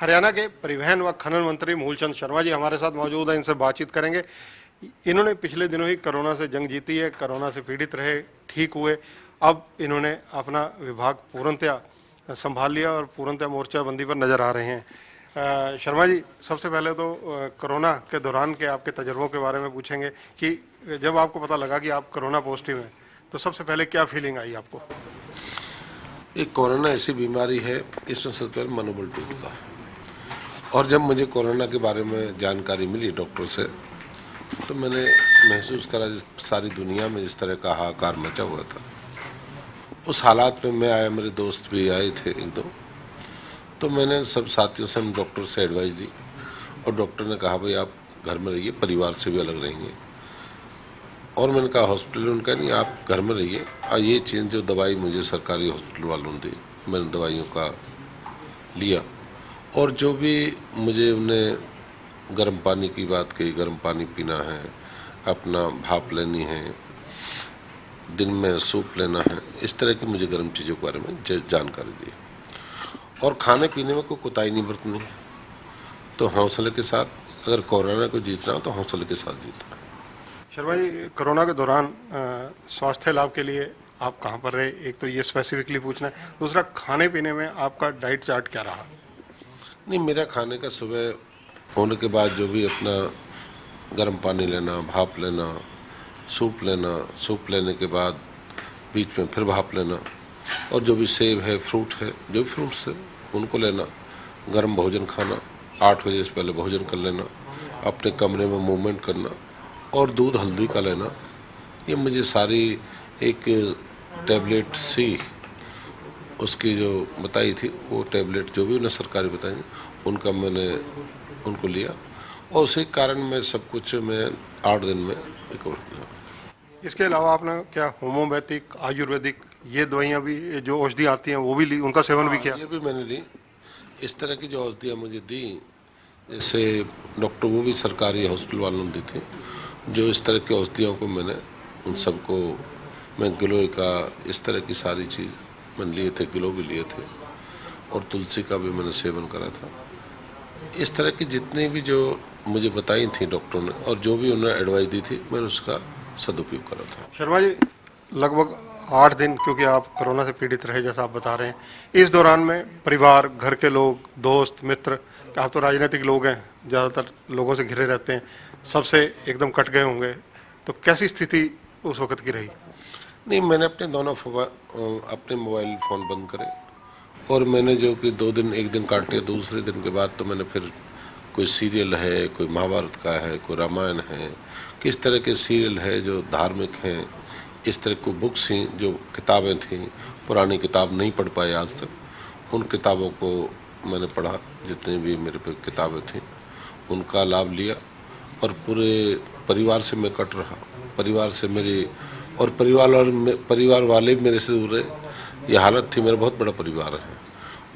हरियाणा के परिवहन व खनन मंत्री मूलचंद शर्मा जी हमारे साथ मौजूद हैं, इनसे बातचीत करेंगे। इन्होंने पिछले दिनों ही कोरोना से जंग जीती है, कोरोना से पीड़ित रहे, ठीक हुए। अब इन्होंने अपना विभाग पूर्णतया संभाल लिया और पूर्णतया मोर्चाबंदी पर नजर आ रहे हैं। शर्मा जी, सबसे पहले तो कोरोना के दौरान के आपके तजुर्बों के बारे में पूछेंगे कि जब आपको पता लगा कि आप कोरोना पॉजिटिव हैं तो सबसे पहले क्या फीलिंग आई आपको? ये कोरोना ऐसी बीमारी है, इसमें सबसे पहले मनोबल टूटता है। और जब मुझे कोरोना के बारे में जानकारी मिली डॉक्टर से, तो मैंने महसूस करा जिस सारी दुनिया में जिस तरह का हाहाकार मचा हुआ था, उस हालात में मैं आया, मेरे दोस्त भी आए थे एक दो, तो मैंने सब साथियों से डॉक्टर से एडवाइस दी और डॉक्टर ने कहा भाई आप घर में रहिए, परिवार से भी अलग रहेंगे। और मैंने कहा हॉस्पिटल, उनका नहीं, आप घर में रहिए। और ये चीज़ जो दवाई मुझे सरकारी हॉस्पिटल वालों ने दी, मैंने दवाइयों का लिया। और जो भी मुझे उन्हें गर्म पानी की बात कही, गर्म पानी पीना है, अपना भाप लेनी है, दिन में सूप लेना है, इस तरह की मुझे गर्म चीज़ों के बारे में जानकारी दी। और खाने पीने में कोई कोताही नहीं बरतनी, तो हौसले के साथ अगर कोरोना को जीतना हो तो हौसले के साथ जीतना है। शर्मा जी, कोरोना के दौरान स्वास्थ्य लाभ के लिए आप कहाँ पर रहे, एक तो ये स्पेसिफिकली पूछना है। दूसरा, खाने पीने में आपका डाइट चार्ट क्या रहा? नहीं, मेरा खाने का सुबह होने के बाद जो भी अपना गर्म पानी लेना, भाप लेना, सूप लेना, सूप लेने के बाद बीच में फिर भाप लेना, और जो भी सेब है, फ्रूट है, जो भी फ्रूट्स है उनको लेना, गर्म भोजन खाना, 8 बजे से पहले भोजन कर लेना, अपने कमरे में मूवमेंट करना, और दूध हल्दी का लेना। ये मुझे सारी एक टैबलेट सी उसकी जो बताई थी, वो टैबलेट जो भी उन्हें सरकारी बताई उनका मैंने उनको लिया, और उसी कारण मैं सब कुछ मैं 8 दिन में रिकवर किया। इसके अलावा आपने क्या होम्योपैथिक, आयुर्वेदिक ये दवाइयाँ भी, जो औषधि आती हैं वो भी ली, उनका सेवन भी किया? ये भी मैंने ली। इस तरह की जो औषधियाँ मुझे दी, जैसे डॉक्टर, वो भी सरकारी हॉस्पिटल वालों ने दी थी, जो इस तरह की औषधियों को मैंने उन सबको, मैं गिलोय का, इस तरह की सारी चीज़ मैंने लिए थे, गिलो भी लिए थे, और तुलसी का भी मैंने सेवन करा था। इस तरह की जितनी भी जो मुझे बताई थी डॉक्टरों ने और जो भी उन्होंने एडवाइस दी थी, मैंने उसका सदुपयोग करा था। शर्मा जी, लगभग 8 दिन क्योंकि आप कोरोना से पीड़ित रहे जैसा आप बता रहे हैं, इस दौरान में परिवार, घर के लोग, दोस्त मित्र, आप तो राजनीतिक लोग हैं, ज़्यादातर लोगों से घिरे रहते हैं, सबसे एकदम कट गए होंगे, तो कैसी स्थिति उस वक्त की रही? नहीं, मैंने अपने दोनों अपने मोबाइल फ़ोन बंद करे, और मैंने जो कि 2 दिन, एक दिन काटे, दूसरे दिन के बाद तो मैंने फिर कोई सीरियल है, कोई महाभारत का है, कोई रामायण है, किस तरह के सीरियल है जो धार्मिक हैं, इस तरह की बुक्स ही, जो किताबें थीं, पुरानी किताब नहीं पढ़ पाए आज तक, उन किताबों को मैंने पढ़ा, जितनी भी मेरे पे किताबें थीं उनका लाभ लिया। और पूरे परिवार से मैं कट रहा, परिवार से मेरी, और परिवार वाले भी मेरे से दूर रहे। ये हालत थी, मेरा बहुत बड़ा परिवार है,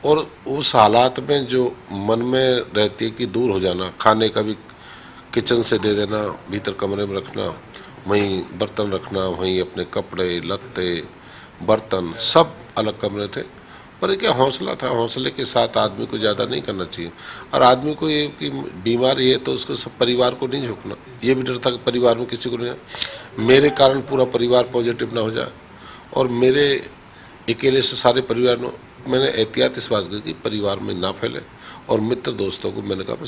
और उस हालात में जो मन में रहती है कि दूर हो जाना, खाने का भी किचन से दे देना, भीतर कमरे में रखना, वहीं बर्तन रखना, वहीं अपने कपड़े लत्ते बर्तन सब अलग कमरे थे। पर क्या हौसला था, हौसले के साथ आदमी को ज़्यादा नहीं करना चाहिए। और आदमी को ये कि बीमारी है तो उसको सब परिवार को नहीं झुकना, ये भी डर था कि परिवार में किसी को नहीं, मेरे कारण पूरा परिवार पॉजिटिव ना हो जाए, और मेरे अकेले से सारे परिवार में मैंने एहतियात इस बात की कि परिवार में ना फैले। और मित्र दोस्तों को मैंने कहा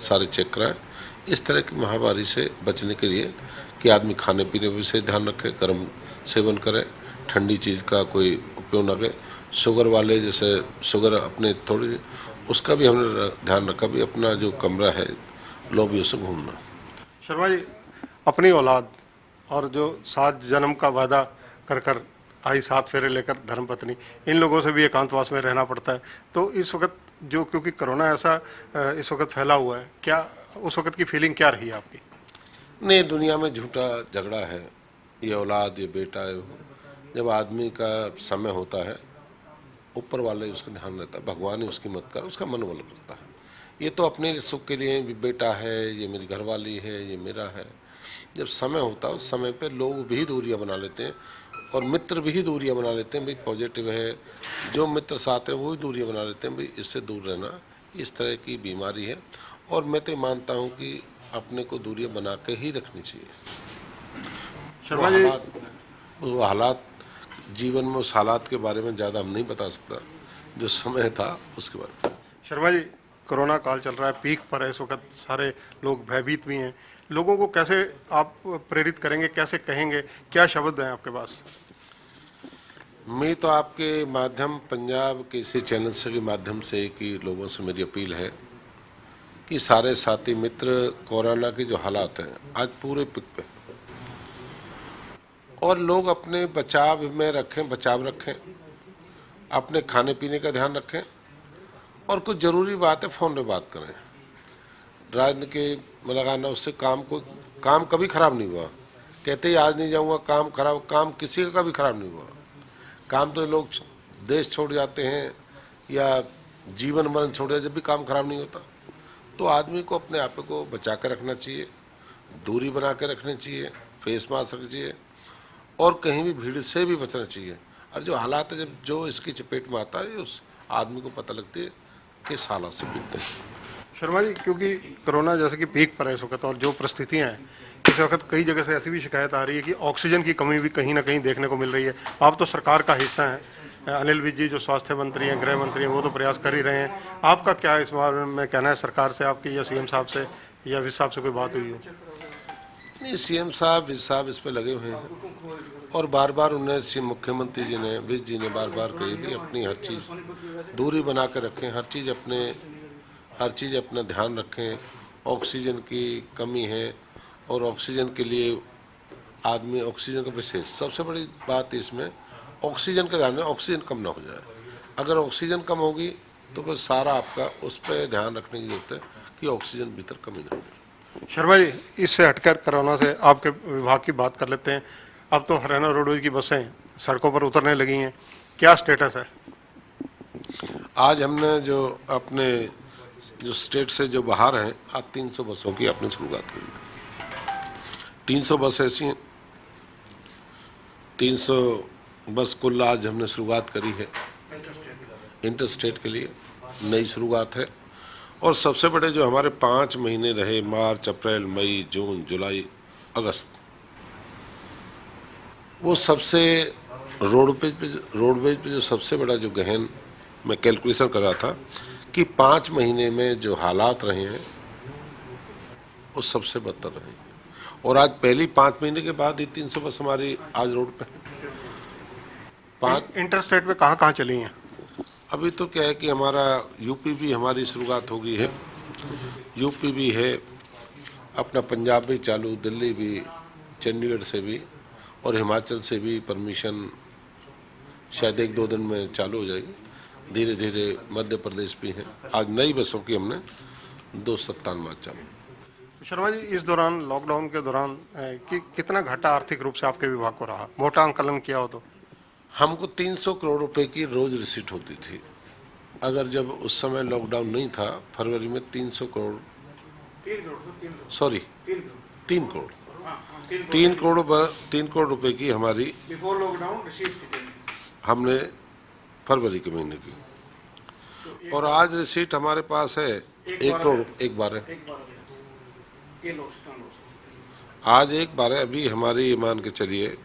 सारे चेक कराएं, इस तरह की महामारी से बचने के लिए कि आदमी खाने पीने पर से ध्यान रखे, गर्म सेवन करे, ठंडी चीज़ का कोई उपयोग न करे। शुगर वाले, जैसे शुगर अपने थोड़ी, उसका भी हमने ध्यान रखा भी, अपना जो कमरा है लॉबी उससे घूमना। शर्मा जी, अपनी औलाद और जो 7 जन्म का वादा कर कर आई, 7 फेरे लेकर धर्मपत्नी, इन लोगों से भी एकांतवास में रहना पड़ता है, तो इस वक्त जो, क्योंकि कोरोना ऐसा इस वक्त फैला हुआ है, क्या उस वक्त की फीलिंग क्या रही है आपकी? नहीं, दुनिया में झूठा झगड़ा है, ये औलाद, ये बेटा है। जब आदमी का समय होता है, ऊपर वाले उसका ध्यान रहता है, भगवान ही उसकी मदद कर, उसका मनोबल करता है। ये तो अपने सुख के लिए बेटा है, ये मेरी घरवाली है, ये मेरा है। जब समय होता है, उस समय पे लोग भी दूरियां बना लेते हैं, और मित्र भी दूरियां बना लेते हैं। भाई पॉजिटिव है, जो मित्र साथ हैं वो भी दूरियां बना लेते हैं, भाई इससे दूर रहना, इस तरह की बीमारी है। और मैं तो मानता हूँ कि अपने को दूरियां बना के ही रखनी चाहिए। शर्मा जी, वो हालात जीवन में, उस हालात के बारे में ज़्यादा हम नहीं बता सकता जो समय था उसके बारे में। शर्मा जी, कोरोना काल चल रहा है, पीक पर है इस वक्त, सारे लोग भयभीत भी हैं। लोगों को कैसे आप प्रेरित करेंगे, कैसे कहेंगे, क्या शब्द हैं आपके पास? मैं तो आपके माध्यम, पंजाब के इसी चैनल से के माध्यम से कि लोगों से मेरी अपील है कि सारे साथी मित्र, कोरोना के जो हालात हैं आज पूरे पिक पे, और लोग अपने बचाव में रखें, बचाव रखें, अपने खाने पीने का ध्यान रखें, और कुछ ज़रूरी बात है फ़ोन पे बात करें। राजनीति के लगाना, उससे काम कभी खराब नहीं हुआ। कहते ही आज नहीं जाऊंगा, काम खराब, काम किसी का कभी खराब नहीं हुआ। काम तो लोग देश छोड़ जाते हैं या जीवन मरण छोड़ जाते, जब भी काम खराब नहीं होता। तो आदमी को अपने आप को बचा कर रखना चाहिए, दूरी बना के रखनी चाहिए, फेस मास्क रखना चाहिए, और कहीं भी भीड़ से भी बचना चाहिए। और जो हालात है, जब जो इसकी चपेट में आता है, उस आदमी को पता लगती है किस हालात से बीतते हैं। शर्मा जी, क्योंकि कोरोना जैसे कि पीक पर है इस वक्त, और जो परिस्थितियां हैं इस वक्त, कई जगह से ऐसी भी शिकायत आ रही है कि ऑक्सीजन की कमी भी कहीं ना कहीं देखने को मिल रही है। आप तो सरकार का हिस्सा हैं, अनिल विज जी जो स्वास्थ्य मंत्री हैं, गृह मंत्री हैं, वो तो प्रयास कर ही रहे हैं। आपका क्या इस बारे में कहना है, सरकार से आपकी, या सीएम साहब से या विज साहब से कोई बात हुई हो? नहीं, सीएम साहब, विज साहब इस पे लगे हुए हैं, और बार बार उन्हें मुख्यमंत्री जी ने, विज जी ने बार बार कही भी अपनी हर चीज़ दूरी बना कर रखें, हर चीज़ अपना ध्यान रखें। ऑक्सीजन की कमी है, और ऑक्सीजन के लिए आदमी, ऑक्सीजन का विशेष सबसे बड़ी बात इसमें ऑक्सीजन का ध्यान है, ऑक्सीजन कम ना हो जाए। अगर ऑक्सीजन कम होगी तो फिर सारा आपका उस पर ध्यान रखने की जरूरत है कि ऑक्सीजन भीतर कमी ना हो। शर्मा जी, इससे हटकर कोरोना से आपके विभाग की बात कर लेते हैं। अब तो हरियाणा रोडवेज की बसें सड़कों पर उतरने लगी हैं, क्या स्टेटस है? आज हमने जो अपने जो स्टेट से जो बाहर हैं, आज 300 बसों की आपने शुरुआत करी। 300 बस ऐसी हैं, 300 बस कुल आज हमने शुरुआत करी है इंटर स्टेट के लिए, नई शुरुआत है। और सबसे बड़े जो हमारे 5 महीने रहे, मार्च, अप्रैल, मई, जून, जुलाई, अगस्त, वो सबसे रोडवेज पे जो सबसे बड़ा जो गहन मैं कैलकुलेशन कर रहा था कि 5 महीने में जो हालात रहे हैं वो सबसे बदतर रहे। और आज पहली 5 महीने के बाद ही 300 बस हमारी आज रोड पे 5 इंटर स्टेट में कहाँ कहाँ चली हैं? अभी तो क्या है कि हमारा यूपी भी हमारी शुरुआत हो गई है, यूपी भी है, अपना पंजाब भी चालू, दिल्ली भी, चंडीगढ़ से भी, और हिमाचल से भी परमिशन शायद 1-2 दिन में चालू हो जाएगी। धीरे धीरे मध्य प्रदेश भी है। आज नई बसों की हमने 297 आज चालू। शर्मा जी, इस दौरान, लॉकडाउन के दौरान कितना घाटा आर्थिक रूप से आपके विभाग को रहा, मोटा आंकलन किया हो तो? हमको 300 करोड़ रुपए की रोज रिसीट होती थी। अगर जब उस समय लॉकडाउन नहीं था, फरवरी में 300 करोड़, सॉरी 3 करोड़, 3 करोड़ रुपए की हमारी हमने फरवरी के महीने की, और आज रिसीट हमारे पास है 1 करोड़ 1/12। आज 1/12, अभी हमारी ये मान के चलिए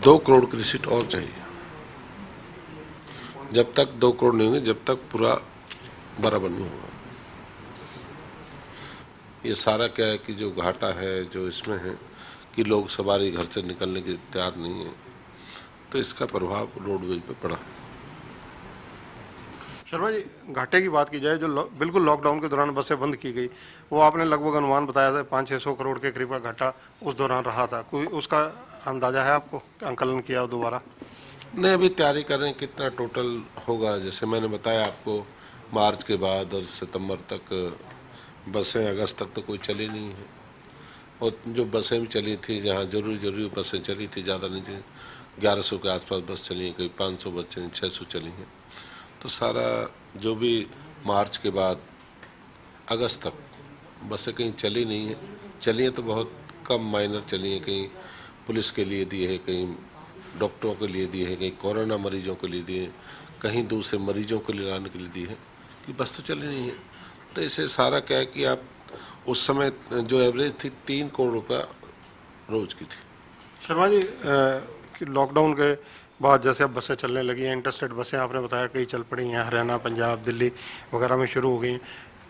2 करोड़ की रिसीट और चाहिए। जब तक 2 करोड़ नहीं होंगे, जब तक पूरा बराबर नहीं होगा। ये सारा क्या है कि जो घाटा है जो इसमें है कि लोग सवारी घर से निकलने के तैयार नहीं है, तो इसका प्रभाव रोडवेज पे पड़ा। शर्मा जी, घाटे की बात की जाए, जो बिल्कुल लॉकडाउन के दौरान बसें बंद की गई, वो आपने लगभग अनुमान बताया था 500-600 करोड़ के करीब का घाटा उस दौरान रहा था। कोई उसका अंदाजा है आपको, आंकलन किया हो दोबारा? नहीं, अभी तैयारी कर रहे हैं कितना टोटल होगा। जैसे मैंने बताया आपको, मार्च के बाद और सितंबर तक बसें, अगस्त तक तो कोई चली नहीं है, और जो बसें भी चली थी, जहाँ जरूरी बसें चली थी, ज़्यादा नहीं चली, 1100 के आसपास बस चली हैं, कहीं 500 बस चली, 600 चली हैं। तो सारा जो भी मार्च के बाद अगस्त तक बसें कहीं चली नहीं है, चली हैं तो बहुत कम, माइनर चली हैं, कहीं पुलिस के लिए दिए हैं, कहीं डॉक्टरों के लिए दिए हैं, कहीं कोरोना मरीजों के लिए दिए हैं, कहीं दूसरे मरीजों को ले लाने के लिए दिए हैं। कि बस तो चली नहीं है। तो इसे सारा क्या है कि आप उस समय जो एवरेज थी 3 करोड़ रुपया रोज की थी। शर्मा जी, कि लॉकडाउन के बाद जैसे अब बसें चलने लगी हैं, इंटरस्टेट बसें आपने बताया कई चल पड़ी हैं, हरियाणा, पंजाब, दिल्ली वगैरह में शुरू हो गई हैं।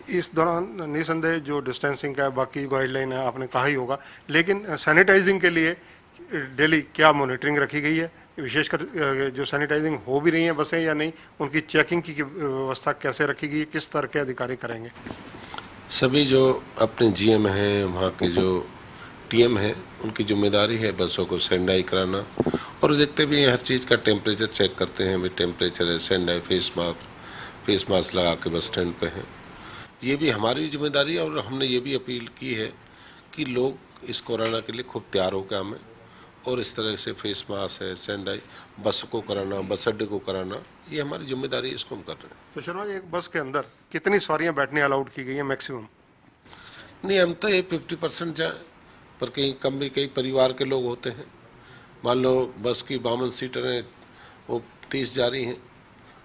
इस दौरान निसंदेह जो डिस्टेंसिंग का है, बाकी गाइडलाइन है आपने कहा ही होगा, लेकिन सैनिटाइजिंग के लिए डेली क्या मॉनिटरिंग रखी गई है? विशेषकर जो सैनिटाइजिंग हो भी रही है बसें या नहीं, उनकी चेकिंग की व्यवस्था कैसे रखी गई है, किस तरह के अधिकारी करेंगे? सभी जो अपने जीएम हैं, वहाँ के जो टीएम हैं, उनकी जिम्मेदारी है बसों को सैनिटाइज कराना। और देखते भी हैं हर चीज़ का टेम्परेचर चेक करते हैं, भाई टेम्परेचर है, सैनिटाइज फेस मास्क लगा के बस स्टैंड पे हैं। ये भी हमारी जिम्मेदारी है और हमने ये भी अपील की है कि लोग इस कोरोना के लिए खूब तैयार होकर आवें और इस तरह से फेस मास्क है, सैनिटाइज बस को कराना, बस अड्डे को कराना, ये हमारी जिम्मेदारी है, इसको हम कर रहे हैं। तो शर्मा जी, एक बस के अंदर कितनी सवारियां बैठने अलाउड की गई है मैक्सिमम? नहीं, हम तो ये 50% जाए, पर कहीं कम भी कई परिवार के लोग होते हैं। मान लो बस की 52 सीटर हैं, वो 30 जा रही हैं,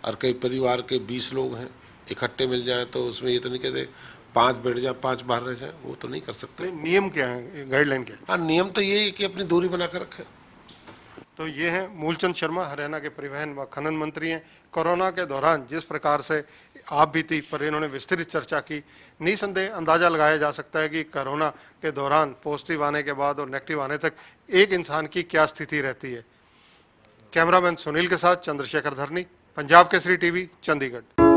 और कई परिवार के 20 लोग हैं, इकट्ठे मिल जाए तो उसमें ये तो नहीं कहते 5 बैठ जाए 5 बाहर रह जाए, वो तो नहीं कर सकते। नहीं, नियम क्या है, गाइडलाइन क्या है? हाँ, नियम तो यही है कि अपनी दूरी बना कर रखें। तो ये हैं मूलचंद शर्मा, हरियाणा के परिवहन व खनन मंत्री हैं। कोरोना के दौरान जिस प्रकार से आप बीती पर इन्होंने विस्तृत चर्चा की, निसंदेह अंदाजा लगाया जा सकता है कि कोरोना के दौरान पॉजिटिव आने के बाद और नेगेटिव आने तक एक इंसान की क्या स्थिति रहती है। कैमरामैन सुनील के साथ चंद्रशेखर धरनी, पंजाब केसरी टीवी, चंडीगढ़।